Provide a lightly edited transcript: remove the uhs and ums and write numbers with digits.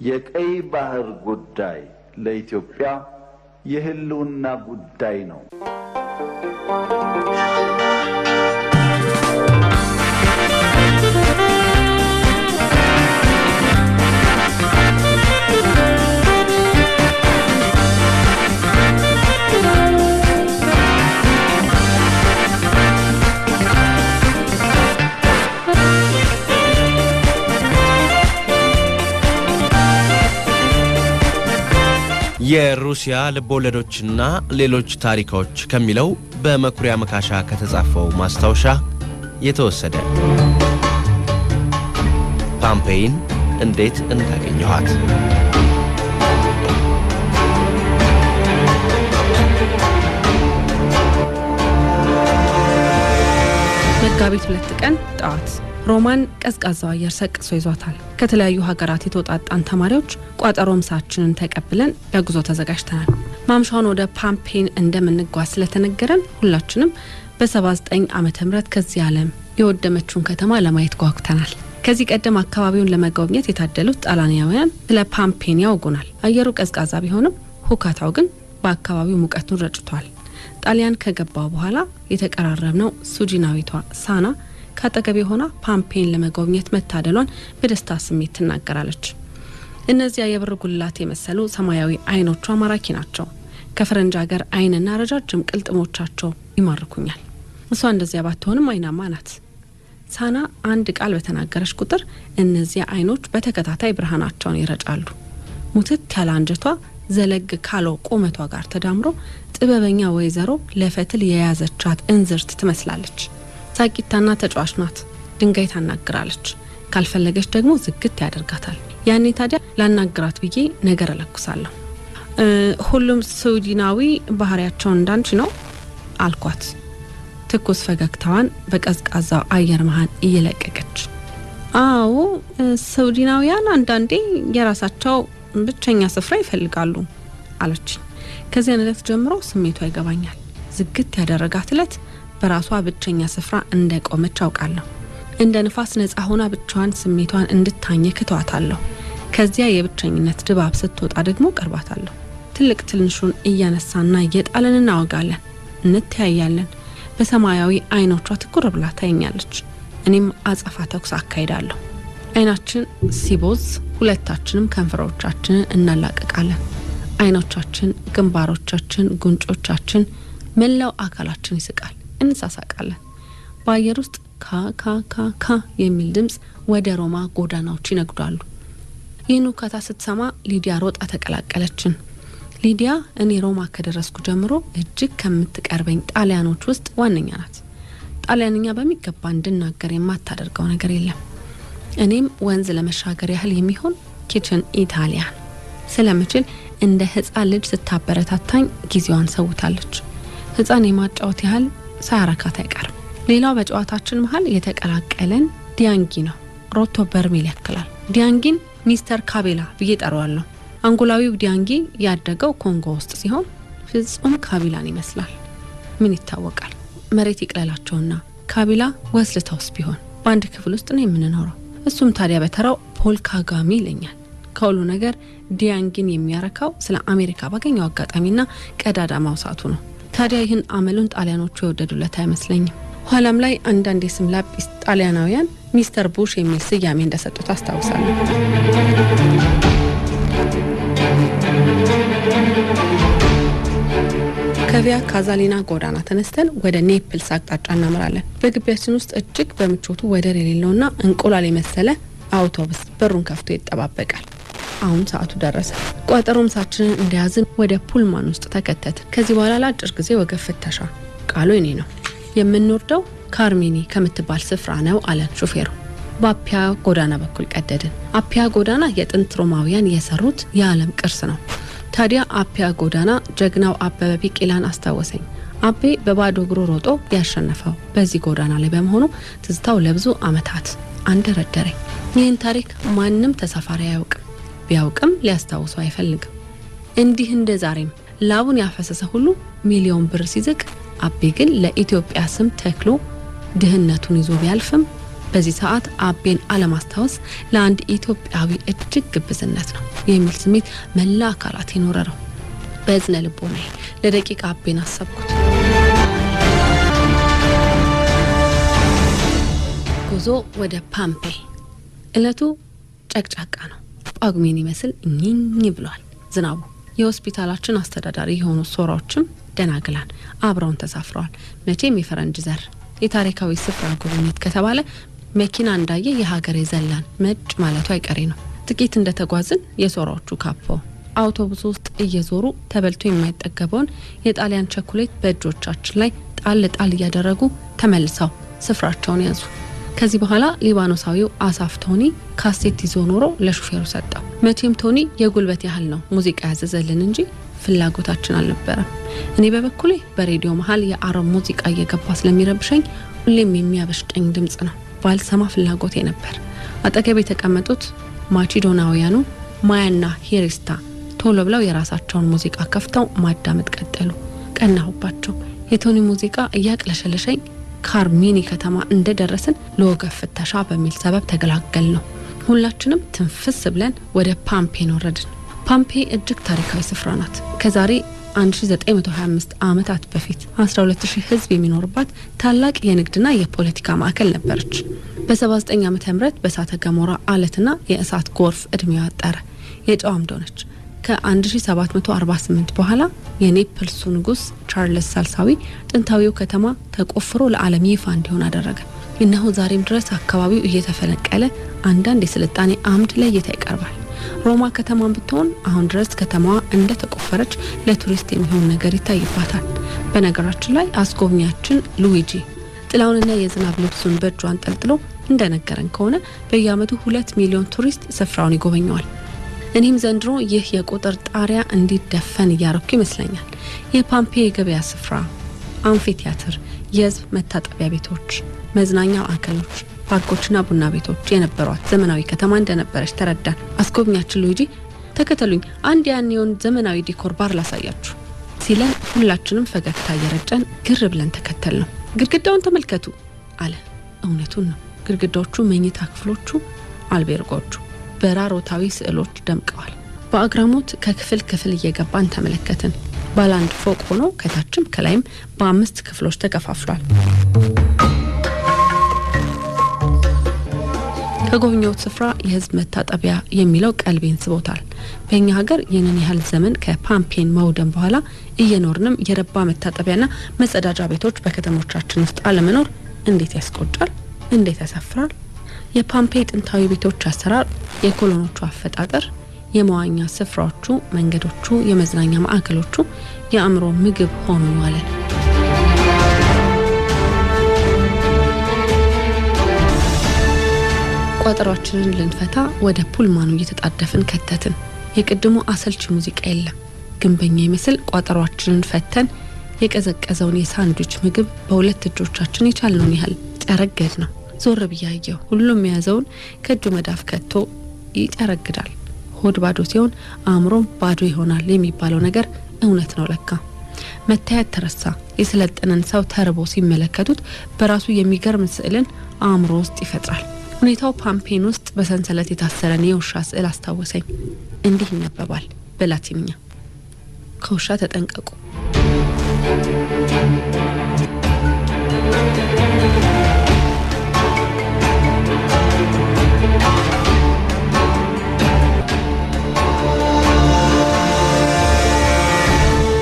የቀይ ባህር ጉዳይ ለኢትዮጵያ የህልውና ጉዳይ ነው። የሩሲያ ልቦለዶችና ሌሎች ታሪኮች ከሚለው በመኩሪያ መካሻ ከተጻፈው ማስታወሻ የተወሰደ። ፖምፔይን እንዴት እንዳገኘኋት። መጋቢት 2 ቀን ጠዋት ሮማን ቀዝቃዛው አየር ሰቅሶ ይዟታል። ከተለያዩ ሀገራት የተወጣጣን ተማሪዎች ቋጠሮ ምሳችንን ተቀብለን ለጉዞ ተዘጋጅተናል። ማምሻውን ወደ ፖምፔይን እንደምንጓዝ ስለተነገረን ሁላችንም በ79 ዓመተ ምህረት ከዚህ ዓለም የወደመችውን ከተማ ለማየት ጓጉተናል። ከዚህ ቀደም አካባቢውን ለመጎብኘት የታደሉት ጣሊያናውያን ስለ ፖምፔይን ያውጉናል። አየሩ ቀዝቃዛ ቢሆንም ሁካታው ግን በአካባቢው ሙቀቱን ረጭቷል። ጣሊያን ከገባው በኋላ የተቀራረብነው ሱጂናዊቷ ሳና ካጠገቤ ሆና ፖምፔይን ለመጎብኘት መታደሏን በደስታ ስሜት ትናገራለች። እነዚያ የብር ጉልላት የመሰሉ ሰማያዊ አይኖቿ ማራኪ ናቸው። ከፈረንጅ ሀገር አይንና ረጃጅም ቅልጥሞቻቸው ይማርኩኛል። እሷ እንደዚያ ባትሆንም አይናማ ናት። ሳና አንድ ቃል በተናገረች ቁጥር እነዚያ አይኖች በተከታታይ ብርሃናቸውን ይረጫሉ። ሙትት ያለ አንጀቷ ዘለግ ካለው ቁመቷ ጋር ተዳምሮ ጥበበኛ ወይዘሮ ለፈትል የያዘቻት እንዝርት ትመስላለች። ሳቂታና ተጫዋች ናት። ድንጋይ ታናግራለች። ካልፈለገች ደግሞ ዝግት ያደርጋታል። ያኔ ታዲያ ላናግራት ብዬ ነገር እለኩሳለሁ። ሁሉም ስዊድናዊ ባህሪያቸውን እንዳንቺ ነው አልኳት፣ ትኩስ ፈገግታዋን በቀዝቃዛው አየር መሃል እየለቀቀች። አዎ ስዊድናውያን አንዳንዴ የራሳቸው ብቸኛ ስፍራ ይፈልጋሉ አለች። ከዚያ ዕለት ጀምሮ ስሜቷ ይገባኛል። ዝግት ያደረጋት ዕለት በራሷ ብቸኛ ስፍራ እንደቆመች አውቃለሁ። እንደ ንፋስ ነፃ ሆና ብቻዋን ስሜቷን እንድታኘክ ተዋታለሁ። ከዚያ የብቸኝነት ድባብ ስትወጣ ደግሞ ቀርባታለሁ። ትልቅ ትንሹን እያነሳና እየጣለን እናወጋለን፣ እንተያያለን። በሰማያዊ አይኖቿ ትኩር ብላ ታየኛለች። እኔም አጸፋ ተኩስ አካሄዳለሁ። አይናችን ሲቦዝ ሁለታችንም ከንፈሮቻችንን እናላቀቃለን። አይኖቻችን፣ ግንባሮቻችን፣ ጉንጮቻችን፣ መላው አካላችን ይስቃል። እንሳሳቃለን። በአየር ውስጥ ካ የሚል ድምጽ ወደ ሮማ ጎዳናዎች ይነግዳሉ። ይህን ውካታ ስትሰማ ሊዲያ ሮጣ ተቀላቀለችን። ሊዲያ እኔ ሮማ ከደረስኩ ጀምሮ እጅግ ከምትቀርበኝ ጣሊያኖች ውስጥ ዋነኛ ናት። ጣሊያንኛ በሚገባ እንድናገር የማታደርገው ነገር የለም። እኔም ወንዝ ለመሻገር ያህል የሚሆን ኪችን ኢታሊያን ስለምችል እንደ ህፃን ልጅ ስታበረታታኝ ጊዜዋን ሰውታለች። ህፃን የማጫወት ያህል ሳያረካት አይቀርም። ሌላው በጨዋታችን መሃል የተቀላቀለን ዲያንጊ ነው። ሮቶ በርሜል ያክላል። ዲያንጊን ሚስተር ካቤላ ብዬ ጠራዋለሁ። አንጎላዊው ዲያንጊ ያደገው ኮንጎ ውስጥ ሲሆን ፍጹም ካቢላን ይመስላል። ምን ይታወቃል? መሬት ይቅለላቸውና ካቢላ ወስልታውስ ቢሆን በአንድ ክፍል ውስጥ ነው የምንኖረው። እሱም ታዲያ በተራው ፖል ካጋሚ ይለኛል። ከሁሉ ነገር ዲያንጊን የሚያረካው ስለ አሜሪካ ባገኘው አጋጣሚና ቀዳዳ ማውሳቱ ነው። ታዲያ ይህን አመሉን ጣሊያኖቹ የወደዱለት አይመስለኝም። ኋላም ላይ አንዳንድ የስም ላጲስ ጣሊያናውያን ሚስተር ቡሽ የሚል ስያሜ እንደሰጡት አስታውሳለሁ። ከቪያ ካዛሊና ጎዳና ተነስተን ወደ ኔፕልስ አቅጣጫ እናመራለን። በግቢያችን ውስጥ እጅግ በምቾቱ ወደር የሌለውና እንቁላል የመሰለ አውቶቡስ በሩን ከፍቶ ይጠባበቃል። አሁን ሰዓቱ ደረሰ። ቋጠሮም ሳችንን እንደያዝን ወደ ፑልማን ውስጥ ተከተትን። ከዚህ በኋላ ለአጭር ጊዜ ወገብ ፍተሻ። ቃሉ እኔ ነው። የምንወርደው ካርሚኒ ከምትባል ስፍራ ነው አለን ሹፌሩ። በአፒያ ጎዳና በኩል ቀደድን። አፒያ ጎዳና የጥንት ሮማውያን የሰሩት የዓለም ቅርስ ነው። ታዲያ አፒያ ጎዳና ጀግናው አበበ ቢቂላን አስታወሰኝ። አቤ በባዶ እግሩ ሮጦ ያሸነፈው በዚህ ጎዳና ላይ በመሆኑ ትዝታው ለብዙ ዓመታት አንደረደረኝ። ይህን ታሪክ ማንም ተሳፋሪ አያውቅም። ቢያውቅም ሊያስታውሰው አይፈልግም። እንዲህ እንደ ዛሬም ላቡን ያፈሰሰ ሁሉ ሚሊዮን ብር ሲዝቅ፣ አቤ ግን ለኢትዮጵያ ስም ተክሎ ድህነቱን ይዞ ቢያልፍም በዚህ ሰዓት አቤን አለማስታወስ ለአንድ ኢትዮጵያዊ እጅግ ግብዝነት ነው የሚል ስሜት መላ አካላት ይኖረው። በዝነ ልቦናዬ ለደቂቃ አቤን አሰብኩት። ጉዞ ወደ ፓምፔ። እለቱ ጨቅጫቃ ነው። ጳጉሜን ይመስል እኝኝ ብሏል ዝናቡ። የሆስፒታላችን አስተዳዳሪ የሆኑ ሶራዎችም ደናግላን አብረውን ተሳፍረዋል። መቼም የፈረንጅ ዘር የታሪካዊ ስፍራ ጉብኝት ከተባለ መኪና እንዳየ የሀገር የዘላን መጭ ማለቱ አይቀሬ ነው። ጥቂት እንደተጓዝን የሶራዎቹ ካፖ አውቶቡስ ውስጥ እየዞሩ ተበልቶ የማይጠገበውን የጣሊያን ቸኮሌት በእጆቻችን ላይ ጣል ጣል እያደረጉ ተመልሰው ስፍራቸውን ያዙ። ከዚህ በኋላ ሊባኖሳዊው አሳፍ ቶኒ ካሴት ይዞ ኖሮ ለሹፌሩ ሰጠው። መቼም ቶኒ የጉልበት ያህል ነው ሙዚቃ ያዘዘልን እንጂ ፍላጎታችን አልነበረም። እኔ በበኩሌ በሬዲዮ መሃል የአረብ ሙዚቃ እየገባ ስለሚረብሸኝ ሁሌም የሚያበሽቀኝ ድምጽ ነው ባልሰማ ፍላጎቴ ነበር። አጠገብ የተቀመጡት ማቺዶናውያኑ ማያና ሄሪስታ ቶሎ ብለው የራሳቸውን ሙዚቃ ከፍተው ማዳመጥ ቀጠሉ። ቀናሁባቸው። የቶኒ ሙዚቃ እያቅለሸለሸኝ ካርሚኒ ከተማ እንደደረስን ለወገብ ፍተሻ በሚል ሰበብ ተገላገል ነው። ሁላችንም ትንፍስ ብለን ወደ ፓምፔን ወረድን። ፓምፔ እጅግ ታሪካዊ ስፍራ ናት። ከዛሬ 1925 ዓመታት በፊት 12000 ህዝብ የሚኖርባት ታላቅ የንግድና የፖለቲካ ማዕከል ነበረች። በ79 ዓመተ ምህረት በእሳተ ገሞራ አለትና የእሳት ጎርፍ እድሜዋ አጠረ። የጨው አምድ ሆነች። ከ1748 በኋላ የኔፕልሱ ንጉስ ቻርልስ ሳልሳዊ ጥንታዊው ከተማ ተቆፍሮ ለዓለም ይፋ እንዲሆን አደረገ። እነሆ ዛሬም ድረስ አካባቢው እየተፈለቀለ አንዳንድ የስልጣኔ አምድ ላይ ይቀርባል። ሮማ ከተማን ብትሆን አሁን ድረስ ከተማዋ እንደ ተቆፈረች ለቱሪስት የሚሆን ነገር ይታይባታል። በነገራችን ላይ አስጎብኛችን ሉዊጂ ጥላውንና የዝናብ ልብሱን በእጁ አንጠልጥሎ እንደነገረን ከሆነ በየዓመቱ 2 ሚሊዮን ቱሪስት ስፍራውን ይጎበኛዋል። እኔም ዘንድሮ ይህ የቁጥር ጣሪያ እንዲደፈን እያረኩ ይመስለኛል። የፓምፔ የገበያ ስፍራ፣ አምፊቲያትር፣ የህዝብ መታጠቢያ ቤቶች፣ መዝናኛ ማዕከሎች፣ ፓርኮችና ቡና ቤቶች የነበሯት ዘመናዊ ከተማ እንደነበረች ተረዳን። አስጎብኛችን ሉዊጂ ተከተሉኝ፣ አንድ ያኔውን ዘመናዊ ዲኮር ባር ላሳያችሁ ሲለን ሁላችንም ፈገግታ እየረጨን ግር ብለን ተከተል ነው። ግድግዳውን ተመልከቱ አለ። እውነቱን ነው። ግድግዳዎቹ፣ መኝታ ክፍሎቹ፣ አልቤርጎቹ በራሮታዊ ስዕሎች ደምቀዋል። በአግራሞት ከክፍል ክፍል እየገባን ተመለከትን። ባለ አንድ ፎቅ ሆኖ ከታችም ከላይም በ5 ክፍሎች ተከፋፍሏል። ከጎብኚው ስፍራ የህዝብ መታጠቢያ የሚለው ቀልቤን ስቦታል። በእኛ ሀገር የነን ያህል ዘመን ከፓምፔን መውደም በኋላ እየኖርንም የረባ መታጠቢያና መጸዳጃ ቤቶች በከተሞቻችን ውስጥ አለመኖር እንዴት ያስቆጫል፣ እንዴት ያሳፍራል። የፓምፔ ጥንታዊ ቤቶች አሰራር፣ የኮሎኖቹ አፈጣጠር፣ የመዋኛ ስፍራዎቹ፣ መንገዶቹ፣ የመዝናኛ ማዕከሎቹ የአእምሮ ምግብ ሆኖ ዋለ። ቋጠሯችንን ልንፈታ ወደ ፑልማኑ እየተጣደፍን ከተትን። የቅድሙ አሰልቺ ሙዚቃ የለም። ግንበኛ ይመስል ቋጠሯችንን ፈተን የቀዘቀዘውን የሳንድዊች ምግብ በሁለት እጆቻችን የቻልነውን ያህል ጠረገድ ነው። ዞር ብያየው ሁሉም የያዘውን ከእጁ መዳፍ ከቶ ይጠረግዳል። ሆድ ባዶ ሲሆን አእምሮም ባዶ ይሆናል የሚባለው ነገር እውነት ነው ለካ። መታየት ተረሳ። የሰለጠነን ሰው ተርቦ ሲመለከቱት በራሱ የሚገርም ስዕልን አእምሮ ውስጥ ይፈጥራል። ሁኔታው ፓምፔን ውስጥ በሰንሰለት የታሰረን የውሻ ስዕል አስታወሰኝ። እንዲህ ይነበባል በላቲንኛ፣ ከውሻ ተጠንቀቁ።